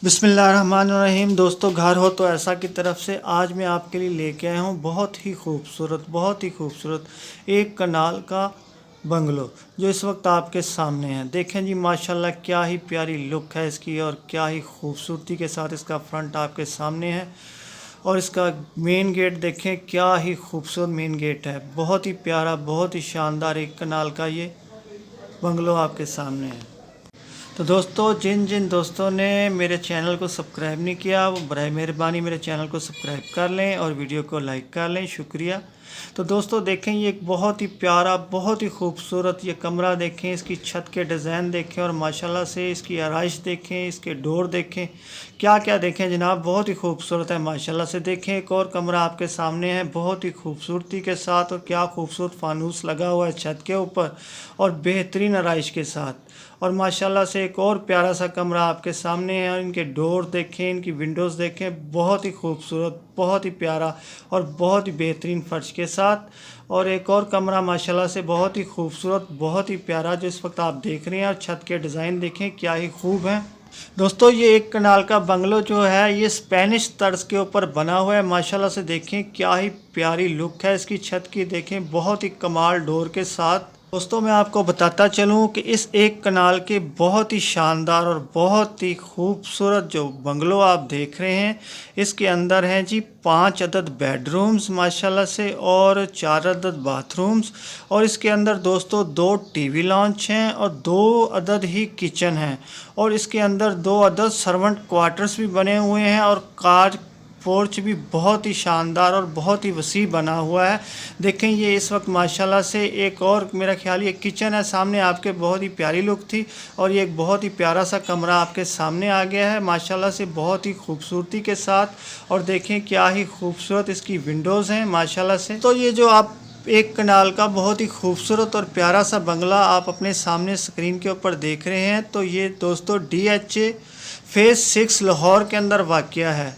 बिस्मिल्लाहिर्रहमानिर्रहीम। दोस्तों, घर हो तो ऐसा की तरफ से आज मैं आपके लिए लेके आया हूँ बहुत ही खूबसूरत एक कनाल का बंगलो जो इस वक्त आपके सामने है। देखें जी, माशाल्लाह क्या ही प्यारी लुक है इसकी और क्या ही खूबसूरती के साथ इसका फ्रंट आपके सामने है। और इसका मेन गेट देखें, क्या ही खूबसूरत मेन गेट है। बहुत ही प्यारा, बहुत ही शानदार एक कनाल का ये बंगलो आपके सामने है। तो दोस्तों, जिन जिन दोस्तों ने मेरे चैनल को सब्सक्राइब नहीं किया वो बराए मेहरबानी मेरे चैनल को सब्सक्राइब कर लें और वीडियो को लाइक कर लें, शुक्रिया। तो दोस्तों देखें, ये एक बहुत ही प्यारा, बहुत ही खूबसूरत ये कमरा देखें, इसकी छत के डिज़ाइन देखें और माशाल्लाह से इसकी आराइश देखें, इसके डोर देखें, क्या क्या देखें जनाब, बहुत ही खूबसूरत है माशाल्लाह से। देखें, एक और कमरा आपके सामने है बहुत ही खूबसूरती के साथ और क्या खूबसूरत फानूस लगा हुआ है छत के ऊपर और बेहतरीन आराइश के साथ। और माशाल्लाह से एक और प्यारा सा कमरा आपके सामने है और इनके डोर देखें, इनकी विंडोज़ देखें, बहुत ही खूबसूरत, बहुत ही प्यारा और बहुत ही बेहतरीन फर्श के साथ। और एक और कमरा माशाल्लाह से बहुत ही खूबसूरत, बहुत ही प्यारा जो इस वक्त आप देख रहे हैं। और छत के डिज़ाइन देखें क्या ही खूब हैं। दोस्तों, ये एक कनाल का बंगलो जो है ये स्पेनिश तर्ज के ऊपर बना हुआ है। माशाल्लाह से देखें क्या ही प्यारी लुक है इसकी छत की, देखें बहुत ही कमाल डोर के साथ। दोस्तों, मैं आपको बताता चलूं कि इस एक कनाल के बहुत ही शानदार और बहुत ही खूबसूरत जो बंगलो आप देख रहे हैं, इसके अंदर हैं जी 5 अदद बेडरूम्स माशाल्लाह से और 4 अदद बाथरूम्स। और इसके अंदर दोस्तों 2 टीवी लॉन्च हैं और 2 अदद ही किचन हैं। और इसके अंदर 2 अदद सर्वेंट क्वार्टर्स भी बने हुए हैं और कार पोर्च भी बहुत ही शानदार और बहुत ही वसी बना हुआ है। देखें, ये इस वक्त माशाल्लाह से एक और मेरा ख्याल ये किचन है सामने आपके, बहुत ही प्यारी लुक थी। और ये एक बहुत ही प्यारा सा कमरा आपके सामने आ गया है माशाल्लाह से बहुत ही खूबसूरती के साथ। और देखें क्या ही खूबसूरत इसकी विंडोज़ हैं माशाल्लाह से। तो ये जो आप एक कनाल का बहुत ही खूबसूरत और प्यारा सा बंगला आप अपने सामने स्क्रीन के ऊपर देख रहे हैं, तो ये दोस्तों DHA फेज़ 6 लाहौर के अंदर वाक़या है।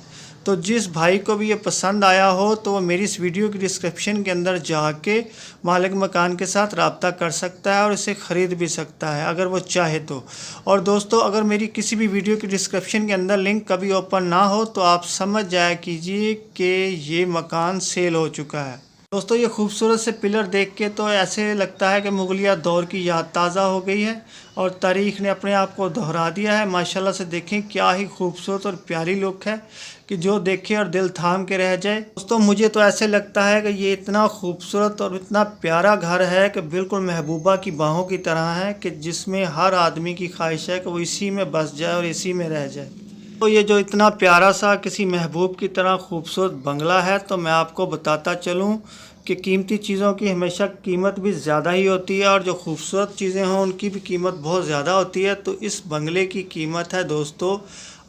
तो जिस भाई को भी ये पसंद आया हो तो वो मेरी इस वीडियो की डिस्क्रिप्शन के अंदर जाके मालिक मकान के साथ रब्ता कर सकता है और इसे ख़रीद भी सकता है अगर वो चाहे तो। और दोस्तों, अगर मेरी किसी भी वीडियो की डिस्क्रिप्शन के अंदर लिंक कभी ओपन ना हो तो आप समझ जाया कीजिए कि ये मकान सेल हो चुका है। दोस्तों, ये खूबसूरत से पिलर देख के तो ऐसे लगता है कि मुगलिया दौर की याद ताज़ा हो गई है और तारीख़ ने अपने आप को दोहरा दिया है माशाल्लाह से। देखें क्या ही खूबसूरत और प्यारी लुक है कि जो देखे और दिल थाम के रह जाए। दोस्तों, मुझे तो ऐसे लगता है कि ये इतना खूबसूरत और इतना प्यारा घर है कि बिल्कुल महबूबा की बाहों की तरह है कि जिसमें हर आदमी की ख्वाहिश है कि वो इसी में बस जाए और इसी में रह जाए। तो ये जो इतना प्यारा सा किसी महबूब की तरह खूबसूरत बंगला है, तो मैं आपको बताता चलूँ कि कीमती चीज़ों की हमेशा कीमत भी ज़्यादा ही होती है और जो खूबसूरत चीज़ें हों उनकी भी कीमत बहुत ज़्यादा होती है। तो इस बंगले की कीमत है दोस्तों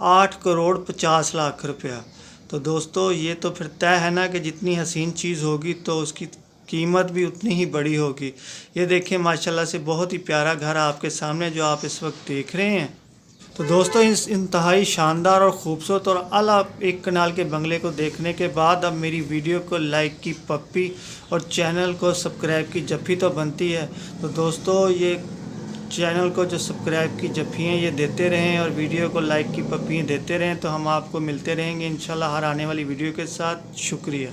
8 करोड़ 50 लाख रुपया। तो दोस्तों, ये तो फिर तय है ना कि जितनी हसीन चीज़ होगी तो उसकी कीमत भी उतनी ही बड़ी होगी। ये देखें माशाल्लाह से बहुत ही प्यारा घर आपके सामने जो आप इस वक्त देख रहे हैं। तो दोस्तों, इस इंतहाई शानदार और ख़ूबसूरत और आला एक कनाल के बंगले को देखने के बाद अब मेरी वीडियो को लाइक की पप्पी और चैनल को सब्सक्राइब की जफ्फी तो बनती है। तो दोस्तों, ये चैनल को जो सब्सक्राइब की जफ्फियाँ ये देते रहें और वीडियो को लाइक की पप्पियाँ देते रहें, तो हम आपको मिलते रहेंगे इंशाल्लाह हर आने वाली वीडियो के साथ। शुक्रिया।